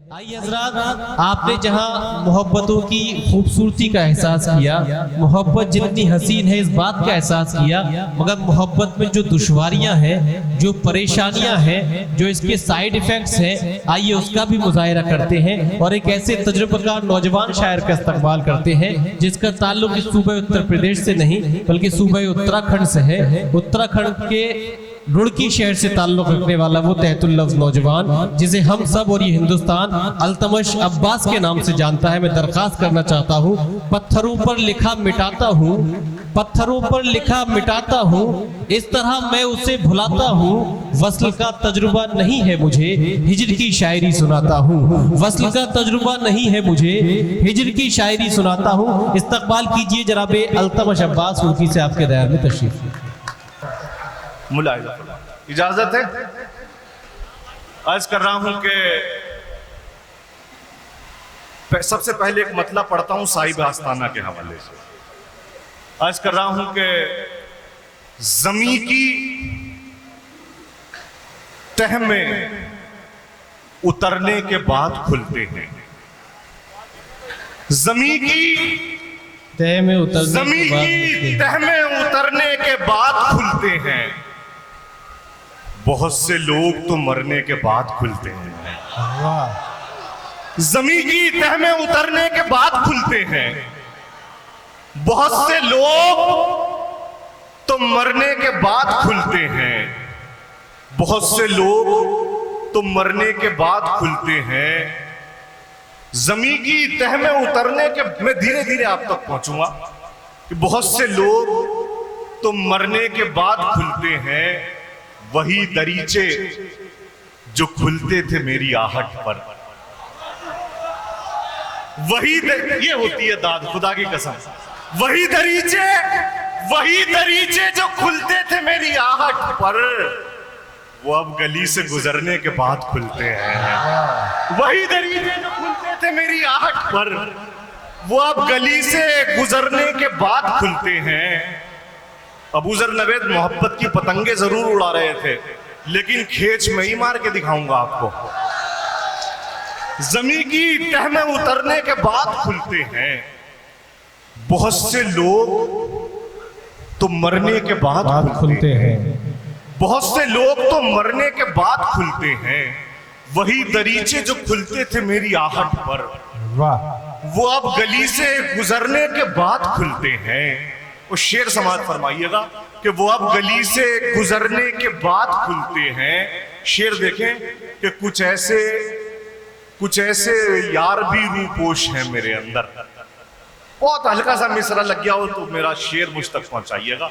आइए हज़रात, आपने जहाँ मोहब्बतों की खूबसूरती का एहसास किया, मोहब्बत जितनी हसीन है इस बात का एहसास किया, मगर मोहब्बत में जो दुश्वारियाँ हैं, जो परेशानियाँ हैं, जो इसके साइड इफ़ेक्ट्स हैं, आइए उसका भी मुज़ाहिरा करते हैं और एक ऐसे तजुर्बेकार नौजवान शायर का इस्तकबाल करते हैं जिसका ताल्लुक इस सूबे उत्तर प्रदेश से नहीं बल्कि सूबे उत्तराखंड से है। उत्तराखंड के रुड़की शहर से ताल्लुक रखने वाला वो तहतुल लफ्ज़ नौजवान जिसे हम सब और ये हिंदुस्तान अल्तमश अब्बास के नाम से जानता है। मैं दरख्वास्त करना चाहता हूँ, पत्थरों पर लिखा मिटाता हूँ, पत्थरों पर लिखा मिटाता हूँ, इस तरह मैं उसे भुलाता हूँ। वस्ल का तजुर्बा नहीं है मुझे, हिज्र की शायरी सुनाता हूँ। वस्ल का तजुर्बा नहीं है मुझे, हिज्र की शायरी सुनाता हूँ। इस्तकबाल कीजिए जनाबे अल्तमश अब्बास रुड़की से आपके दयार में तशरीफ। मुलाहिजा इजाजत है। अर्ज कर रहा हूं कि सबसे पहले एक मतला पढ़ता हूं साहिब आस्ताना के हवाले से। अर्ज कर रहा हूं कि जमी की तह में उतरने के बाद खुलते हैं, जमी की तह में उतरने जमी की तह में उतरने के बाद खुलते हैं। बहुत से लोग तो मरने के बाद खुलते हैं। जमी की तह में उतरने के बाद खुलते हैं। बहुत से लोग तो मरने के बाद खुलते हैं। बहुत से लोग तो मरने के बाद खुलते हैं। जमी की तह में उतरने के, मैं धीरे धीरे आप तक पहुंचूंगा कि बहुत से लोग तो मरने के बाद खुलते हैं। वही दरीचे जो खुलते थे मेरी आहट पर, ये होती है दाद, खुदा की कसम। वही दरीचे जो खुलते थे मेरी आहट पर, वो अब गली से गुजरने के बाद खुलते हैं। वही दरीचे जो खुलते थे मेरी आहट पर, वो अब गली से गुजरने के बाद खुलते हैं। अबू ज़र नवेद मोहब्बत की पतंगे जरूर उड़ा रहे थे, लेकिन खेच में ही मार के दिखाऊंगा आपको। जमी की तह में उतरने के बाद खुलते हैं। बहुत से लोग तो मरने के बाद खुलते हैं। बहुत से लोग तो मरने के बाद खुलते हैं। वही दरीचे जो खुलते थे मेरी आहट पर, वो अब गली से गुजरने के बाद खुलते हैं। वो शेर समाज फरमाइएगा कि वो अब गली से गुजरने के बाद खुलते हैं। शेर देखें कि कुछ ऐसे यार भी रूपोश हैं मेरे अंदर। बहुत हल्का सा मिसरा लग गया हो तो मेरा शेर मुझ तक पहुंचाइएगा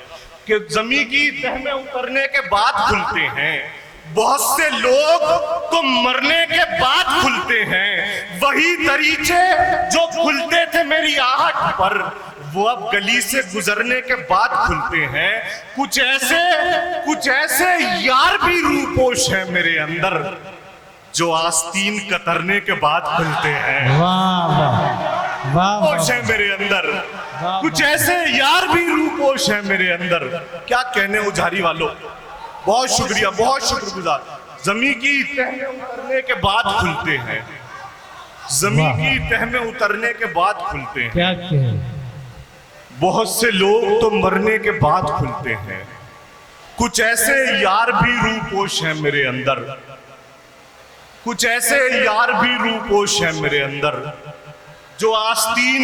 कि जमी की तह में उतरने के बाद खुलते हैं। बहुत से लोग तो मरने के बाद खुलते हैं। वही दरीचे जो खुलते थे मेरी आहट पर, वो अब गली से गुजरने के बाद खुलते हैं। कुछ ऐसे यार भी रूपोश हैं मेरे अंदर, जो आस्तीन कतरने के बाद खुलते हैं। रूपोश है मेरे अंदर। कुछ ऐसे यार भी रूपोश है मेरे अंदर। क्या कहने उजारी वालों, बहुत शुक्रिया, बहुत शुक्रगुजार। जमी की तह में उतरने के बाद खुलते हैं। जमी की तह में उतरने के बाद खुलते हैं। क्या कहें? बहुत से लोग तो मरने के बाद खुलते हैं। कुछ ऐसे यार भी रूपोश हैं मेरे अंदर। कुछ ऐसे यार भी रूपोश हैं मेरे अंदर, जो आस्तीन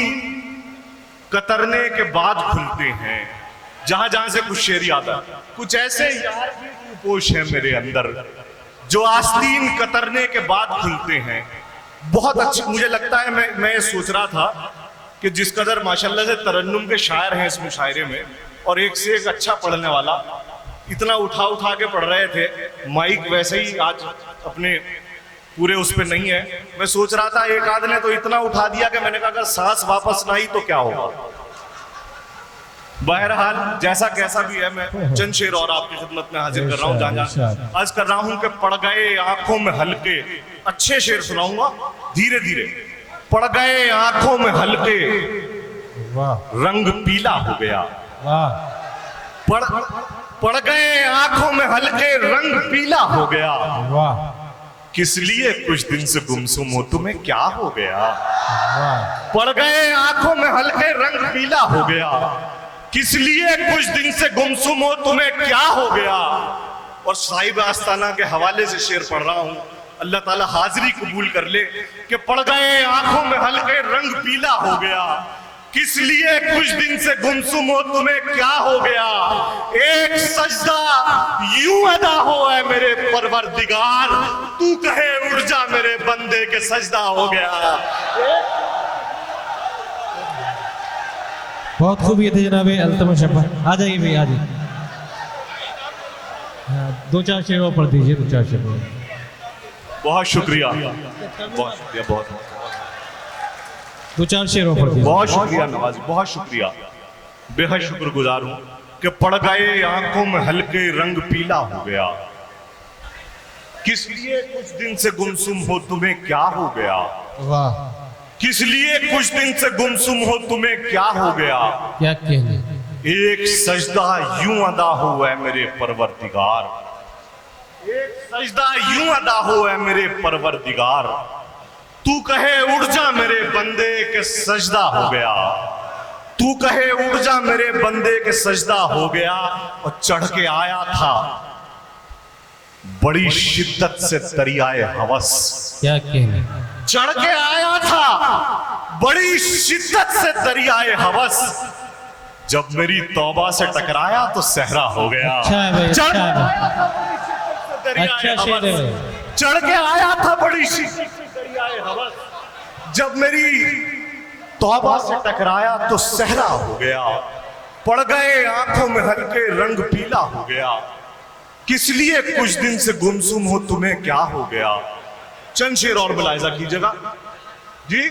कतरने के बाद खुलते हैं। जहां जहां से कुछ शेर याद है। कुछ ऐसे यार भी रूपोश हैं मेरे अंदर, जो आस्तीन कतरने के बाद खुलते हैं। बहुत अच्छा मुझे लगता है, मैं सोच रहा था कि जिस कदर माशाल्लाह से तरन्नुम के शायर हैं इस मुशायरे में, और एक से एक अच्छा पढ़ने वाला, इतना उठा के पढ़ रहे थे। माइक वैसे ही आज अपने पूरे उस पे नहीं है। मैं सोच रहा था एक आध ने तो इतना उठा दिया कि मैंने कहा अगर सांस वापस ना आई तो क्या होगा। बहरहाल जैसा कैसा भी है, मैं चंद शेर और आपकी खिदमत में हाजिर कर रहा हूँ। जहाँ आज कर रहा हूँ कि पड़ गए आंखों में हल्के, अच्छे शेर सुनाऊंगा धीरे धीरे। पड़ गए आंखों में हल्के, रंग पीला हो गया। पड़ गए आंखों में हल्के, रंग पीला हो गया। किस लिए कुछ दिन से गुमसुम हो, तुम्हें क्या हो गया? वाह पड़ गए आंखों में हल्के रंग पीला हो गया। किस लिए कुछ दिन से गुमसुम हो, तुम्हें क्या हो गया? और साहिब आस्ताना के हवाले से शेर पढ़ रहा हूं, अल्लाह ताला हाजिरी कबूल कर ले कि पड़ गए आंखों में हल्के रंग पीला हो गया। किस लिए कुछ दिन से गुमसुम हो, तुम्हें क्या हो गया? एक सजदा यूं अदा हो है मेरे परवरदिगार, तू कहे उड़ जा मेरे बंदे के सजदा हो गया। बहुत खूब ये थे जनाब अल्तमश अब्बास। आ जाइए भाई, आ जाइए। हाँ, 2-4 शेर और पढ़ दीजिए, 2-4 शेर। बहुत शुक्रिया, बहुत शुक्रिया, बहुत 2-4 शेर और पढ़ दीजिए। बहुत शुक्रिया नवाज, बहुत शुक्रिया, बेहद शुक्रगुजार हूं कि पड़ गए आंखों में हल्के रंग पीला हो गया। किस लिए कुछ दिन से गुमसुम हो, तुम्हें क्या हो गया? वाह किस लिए कुछ दिन से गुमसुम हो, तुम्हें क्या हो गया? क्या कहने। एक सजदा यूं अदा हो है मेरे परवरदिगार, एक सजदा यूं अदा हो है मेरे परवरदिगार, तू कहे उड़ जा मेरे बंदे के सजदा हो गया। तू कहे उड़ जा मेरे बंदे के सजदा हो गया। और चढ़ के आया था बड़ी शिद्दत से दरियाए हवस, क्या कहने। चढ़ के आया था बड़ी शिद्दत से दरियाए हवस, जब मेरी तौबा से टकराया तो सहरा हो गया। अच्छा है भाई, चढ़ अच्छा के है। आया था बड़ी शिद्दत से दरियाए अच्छा शेर है हवस, भाई। चढ़ के आया था बड़ी शिद्दत से दरियाए हवस, जब मेरी तौबा से टकराया तो सहरा हो गया। पड़ गए आंखों में हल्के रंग पीला हो गया। किस लिए कुछ दिन से गुमसुम हो, तुम्हें क्या हो गया? चंद शेर और मुलाहिजा कीजिएगा जी,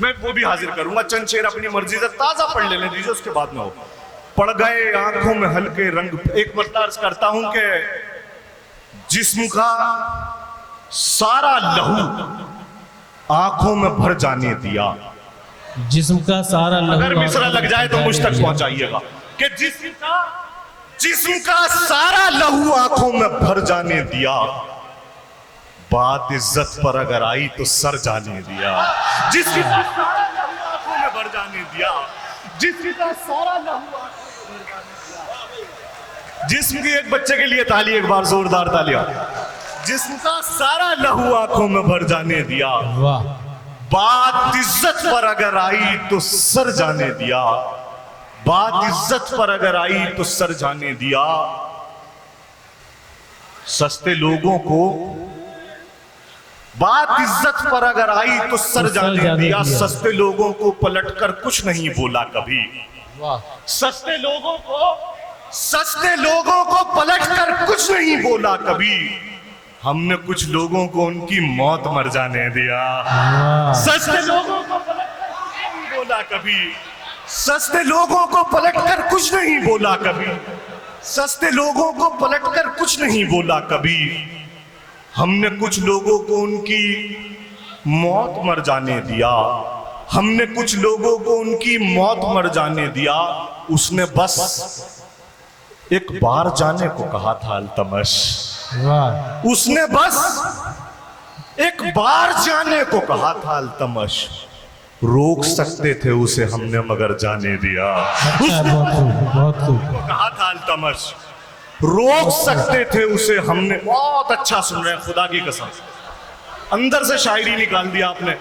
मैं वो भी हाजिर करूंगा। चंद शेर अपनी मर्जी से ताजा पढ़ लेने दीजिए, उसके बाद में हो। पड़ गए आंखों में हल्के रंग, एक मतलब अर्ज करता हूं कि जिस्म का सारा लहू आंखों में भर जाने दिया। जिस्म का सारा लहू, अगर मिसरा लग जाए तो मुझ तक पहुंचाइएगा कि जिस्म का सारा लहू आंखों में भर जाने दिया। बात इज्जत पर अगर आई तो सर जाने दिया। जिसकी सारा लहू आंखों में भर जाने दिया, जिसकी सारा लहू आंखों में भर जाने दिया। जिस्म की एक बच्चे के लिए ताली, एक बार जोरदार तालियां। जिस्म का सारा लहू आंखों में भर जाने दिया। वाह। बात इज्जत पर अगर आई तो सर जाने दिया। बात इज्जत पर अगर आई तो सर जाने दिया। सस्ते लोगों को बात इज्जत पर अगर आई तो सर जाने दिया। सस्ते लोगों को पलटकर कुछ नहीं बोला कभी। वाह। सस्ते लोगों को पलटकर कुछ नहीं बोला कभी। हमने कुछ लोगों को उनकी मौत मर जाने दिया। सस्ते लोगों को पलटकर कुछ नहीं बोला कभी। सस्ते लोगों को पलटकर कुछ नहीं बोला कभी। सस्ते लोगों को पलटकर कुछ नहीं बोला कभी। हमने कुछ लोगों को उनकी मौत मर जाने दिया। हमने कुछ लोगों को उनकी मौत मर जाने दिया। उसने बस एक बार जाने को कहा था अल्तमश। वाह। उसने बस एक बार जाने को कहा था अल्तमश। रोक सकते थे उसे हमने मगर जाने दिया। अच्छा, बहुत खूब। कहा था अल्तमश, रोक सकते थे उसे हमने। बहुत अच्छा सुन रहे हैं, खुदा की कसम अंदर से शायरी निकाल दिया आपने।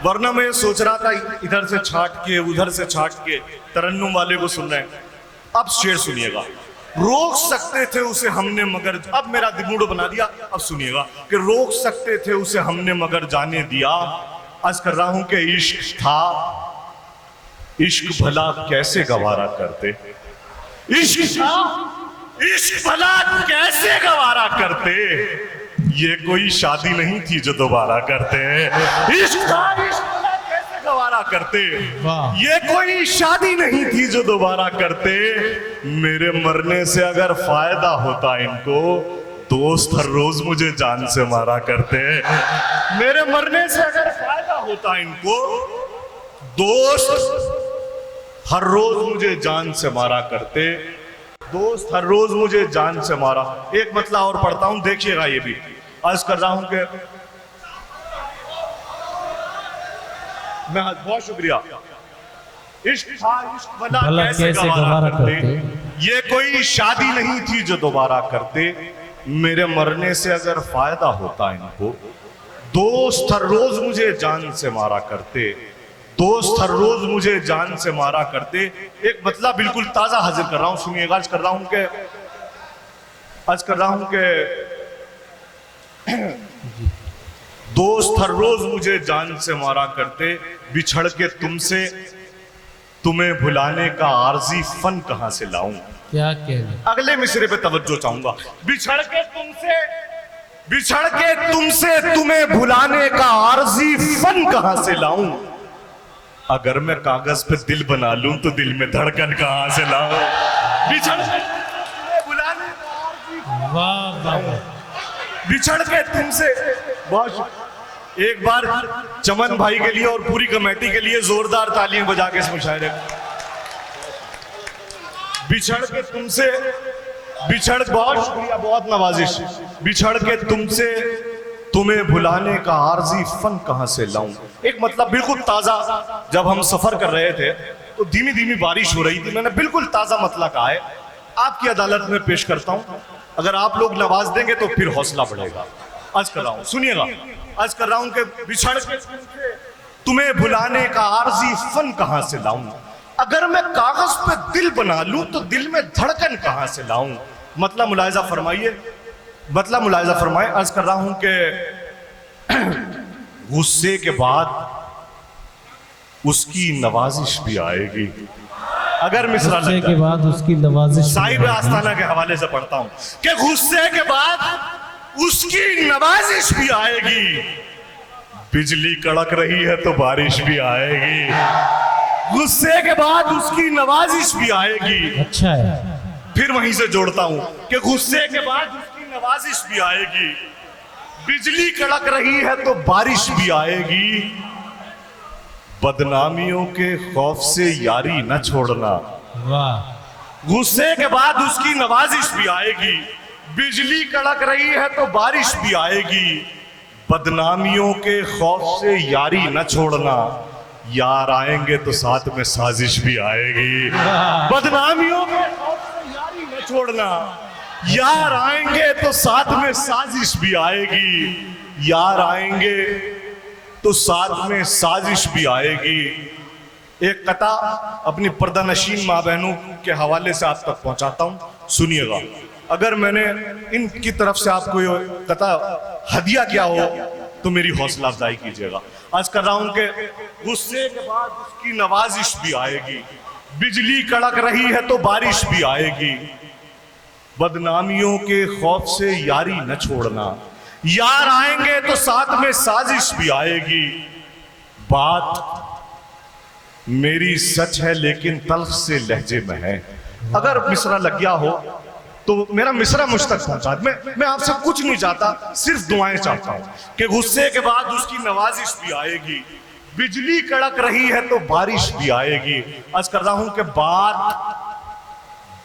वरना मैं सोच रहा था इधर से छाट के उधर से छाट के तरन्नुम वाले को सुन रहे हैं। अब शेर सुनिएगा। रोक सकते थे उसे हमने मगर, अब मेरा दिमूड बना दिया। अब सुनिएगा कि रोक सकते थे उसे हमने मगर जाने दिया। आज कर रहा हूं कि इश्क था, इश्क भला कैसे गवारा करते। इश्क था, इश्क भला कैसे गवारा करते। ये कोई शादी नहीं थी जो दोबारा करते। इश्क था, इश्क भला कैसे गवारा करते। ये कोई शादी नहीं थी जो दोबारा करते। मेरे मरने से अगर फायदा होता इनको, दोस्त हर रोज मुझे जान से मारा करते। मेरे मरने से अगर फायदा होता इनको, दोस्त हर रोज मुझे जान से मारा करते। दोस्त हर रोज मुझे जान से मारा। एक मतला और पढ़ता हूं, देखिएगा ये भी। अर्ज कर रहा हूं कि मैं बहुत शुक्रिया। इश्क था, इश्क भला कैसे गवारा करते, ये कोई शादी नहीं थी जो दोबारा करते, मेरे मरने से अगर फायदा होता इनको, दोस्त हर रोज मुझे जान से मारा करते, दोस्त हर रोज मुझे जान से मारा करते। एक मतलब बिल्कुल ताजा हाजिर कर रहा हूं, सुनिएगा। आज कर रहा हूं कि दोस्त हर रोज मुझे जान से मारा करते, बिछड़ के तुमसे तुम्हें भुलाने का आरजी फन कहां से लाऊं। क्या कह रहे? अगले मिसरे पे तवज्जो चाहूंगा। बिछड़ के तुमसे तुम्हें भुलाने का आरजी फन कहां से लाऊं। अगर मैं कागज पे दिल बना लूं तो दिल में धड़कन कहां से लाऊं। बिछड़ के तुम्हें भुलाने का आरजी, वाह वाह, बिछड़ के तुमसे। बहुत एक बार चमन भाई के लिए और पूरी कमेटी के लिए जोरदार तालियां बजा के इस मुशायरे। बिछड़ के तुमसे, बहुत शुक्रिया, बहुत नवाजिश। बिछड़ के तुमसे तुम्हें भुलाने का आरजी फन कहां से लाऊं। एक मतलब बिल्कुल ताजा, जब हम सफर कर रहे थे तो धीमी धीमी बारिश हो रही थी, मैंने बिल्कुल ताजा मतलब कहा है, आपकी अदालत में पेश करता हूं। अगर आप लोग नवाज देंगे तो फिर हौसला बढ़ेगा। आज कर रहा हूं, सुनिएगा। आज कर रहा हूं कि बिछड़ के तुम्हें भुलाने का आरजी फन कहां से लाऊं। अगर मैं कागज पे दिल बना लूं तो दिल में धड़कन कहां से लाऊं। मतलब मुलाहिजा फरमाइए, मतलब मुलाहिजा फरमाए। अर्ज कर रहा हूं कि गुस्से के बाद उसकी नवाजिश भी आएगी। अगर मिसरा गुस्से के बाद उसकी नवाजिश, साहिब आस्ताना के हवाले से पढ़ता हूं कि गुस्से के बाद उसकी नवाजिश भी आएगी, बिजली कड़क रही है तो बारिश भी आएगी। गुस्से के बाद उसकी नवाजिश भी आएगी। अच्छा है। फिर वहीं से जोड़ता हूं कि गुस्से के बाद उसकी नवाजिश भी आएगी, बिजली कड़क रही है तो बारिश भी आएगी, बदनामियों के खौफ से यारी न छोड़ना। वाह। गुस्से के बाद उसकी नवाजिश भी आएगी, बिजली कड़क रही है तो बारिश भी आएगी, बदनामियों के खौफ से यारी न छोड़ना, यार आएंगे तो साथ में साजिश भी आएगी। बदनामियों के खौफ से यारी न छोड़ना, यार आएंगे तो साथ में साजिश भी आएगी, यार आएंगे तो साथ में साजिश भी आएगी। एक कथा अपनी पर्दानशीन माँ बहनों के हवाले से आप तक पहुंचाता हूं, सुनिएगा। अगर मैंने इनकी तरफ से आपको ये कथा हदिया किया हो तो मेरी हौसला अफजाई कीजिएगा। आज कर रहा हूं कि गुस्से के बाद उसकी नवाजिश भी आएगी, बिजली कड़क रही है तो बारिश भी आएगी, बदनामियों के खौफ से यारी न छोड़ना, यार आएंगे तो साथ में साजिश भी आएगी। बात मेरी सच है लेकिन तल्ख से लहजे में है। अगर मिसरा लग गया हो तो मेरा मिसरा मुझ तक पहुंचा। मैं आपसे कुछ नहीं चाहता, सिर्फ दुआएं चाहता हूं कि गुस्से के बाद उसकी नवाजिश भी आएगी, बिजली कड़क रही है तो बारिश भी आएगी। आज कर रहा हूं कि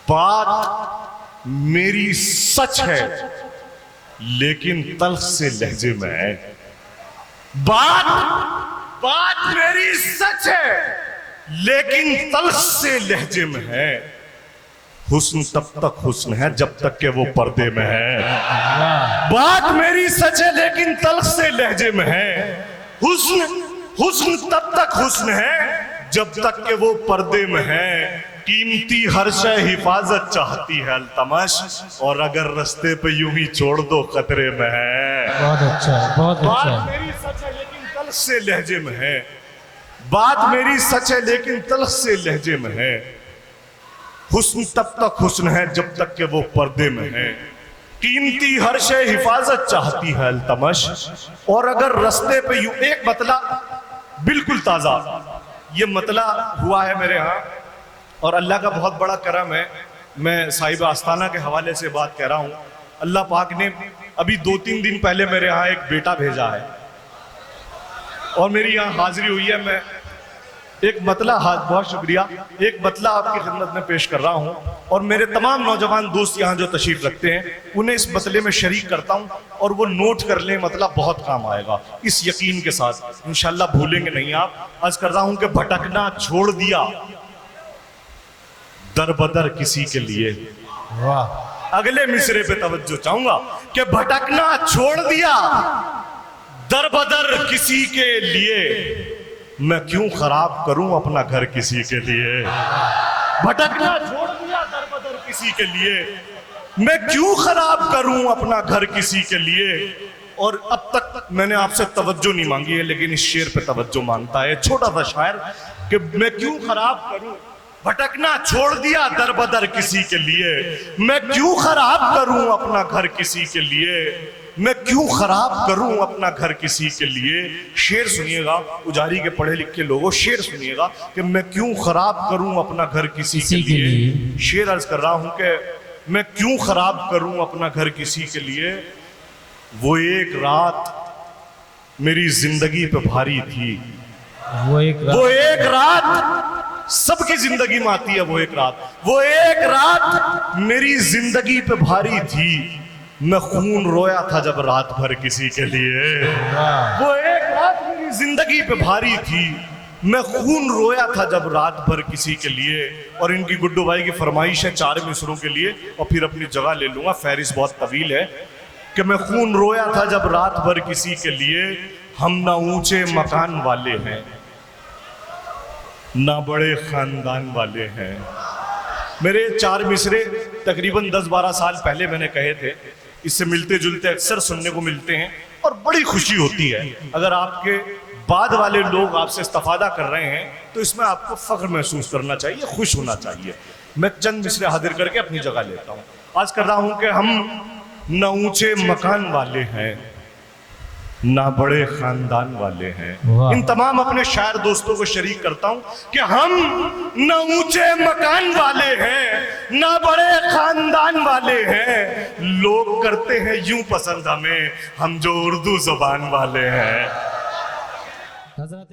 बात मेरी सच है लेकिन तल्ख से लहजे में है। बात मेरी सच है लेकिन तल्ख से लहजे में है। हुस्न तब तक हुस्न है जब तक के वो पर्दे में है। बात मेरी सच है लेकिन तल्ख से लहजे में है। हुस्न तब तक हुस्न है जब तक के वो पर्दे में है। कीमती हर शय हिफाजत चाहती है अल्तमश, और अगर रास्ते पे यूं ही छोड़ दो खतरे में है। बहुत अच्छा है, बहुत अच्छा है। बात मेरी सच है लेकिन तल्ख से लहजे में है। बात मेरी सच है लेकिन तल्ख से लहजे में है। हुस्न तब तक हुस्न है जब तक के वो पर्दे में है। कीमती हर शय हिफाजत चाहती है अल्तमश, और अगर रास्ते पे यूं। एक मतला बिल्कुल ताजा, ये मतला हुआ है मेरे यहाँ, और अल्लाह का बहुत बड़ा करम है। मैं साहिब आस्ताना के हवाले से बात कह रहा हूँ। अल्लाह पाक ने अभी 2-3 दिन पहले मेरे यहाँ एक बेटा भेजा है और मेरी यहाँ हाजिरी हुई है। मैं एक मतला, हाँ बहुत शुक्रिया, एक मतला आपकी खिदमत में पेश कर रहा हूं और मेरे तमाम नौजवान दोस्त यहाँ जो तशरीफ रखते हैं उन्हें इस मतले में शरीक करता हूं और वो नोट कर लें, मतलब बहुत काम आएगा इस यकीन के साथ, इंशाल्लाह भूलेंगे नहीं आप। अर्ज कर रहा हूं कि भटकना छोड़ दिया दर बदर किसी के लिए। वाह, अगले मिसरे पे तवज्जो चाहूंगा कि भटकना छोड़ दिया दर बदर किसी के लिए, मैं क्यों खराब करूं अपना घर किसी के लिए। भटकना छोड़ दिया दर बदर किसी के लिए, मैं क्यों खराब करूं अपना घर किसी के लिए। और अब तक मैंने आपसे तवज्जो नहीं मांगी है, लेकिन इस शेर पे तवज्जो मांगता है छोटा सा शायर कि मैं क्यों खराब करूं, भटकना छोड़ दिया दर बदर किसी के लिए, मैं क्यों खराब करूं अपना घर किसी के लिए, मैं क्यों खराब करूं अपना घर किसी के लिए। शेर सुनिएगा उजारी के पढ़े लिखे लोगों, शेर सुनिएगा कि मैं क्यों खराब करूं अपना घर किसी के लिए। शेर अर्ज कर रहा हूं कि मैं क्यों खराब करूं अपना घर किसी के लिए। वो एक रात मेरी जिंदगी पे भारी थी, वो एक रात सबकी जिंदगी में आती है, वो एक रात मेरी जिंदगी पे भारी थी, मैं खून रोया था जब रात भर किसी के लिए। वो एक रात मेरी जिंदगी पे भारी थी, मैं खून रोया था जब रात भर किसी के लिए। और इनकी गुड्डू भाई की फरमाइश है 4 मिसरों के लिए और फिर अपनी जगह ले लूंगा, फहरिस्त बहुत तवील है कि मैं खून रोया था जब रात भर किसी के लिए, हम ना ऊंचे मकान वाले हैं ना बड़े खानदान वाले हैं। मेरे 4 मिसरे तकरीबन 10-12 साल पहले मैंने कहे थे, इससे मिलते जुलते अक्सर सुनने को मिलते हैं और बड़ी खुशी होती है। अगर आपके बाद वाले लोग आपसे इस्तिफादा कर रहे हैं तो इसमें आपको फख्र महसूस करना चाहिए, खुश होना चाहिए। मैं चंद मिसरे हाजिर करके अपनी जगह लेता हूँ। आज कर रहा हूं कि हम न ऊंचे मकान वाले हैं ना बड़े खानदान वाले हैं। इन तमाम अपने शायर दोस्तों को शरीक करता हूं कि हम न ऊंचे मकान वाले हैं ना बड़े खानदान वाले हैं, लोग करते हैं यूं पसंद हमें, हम जो उर्दू जुबान वाले हैं। हजरत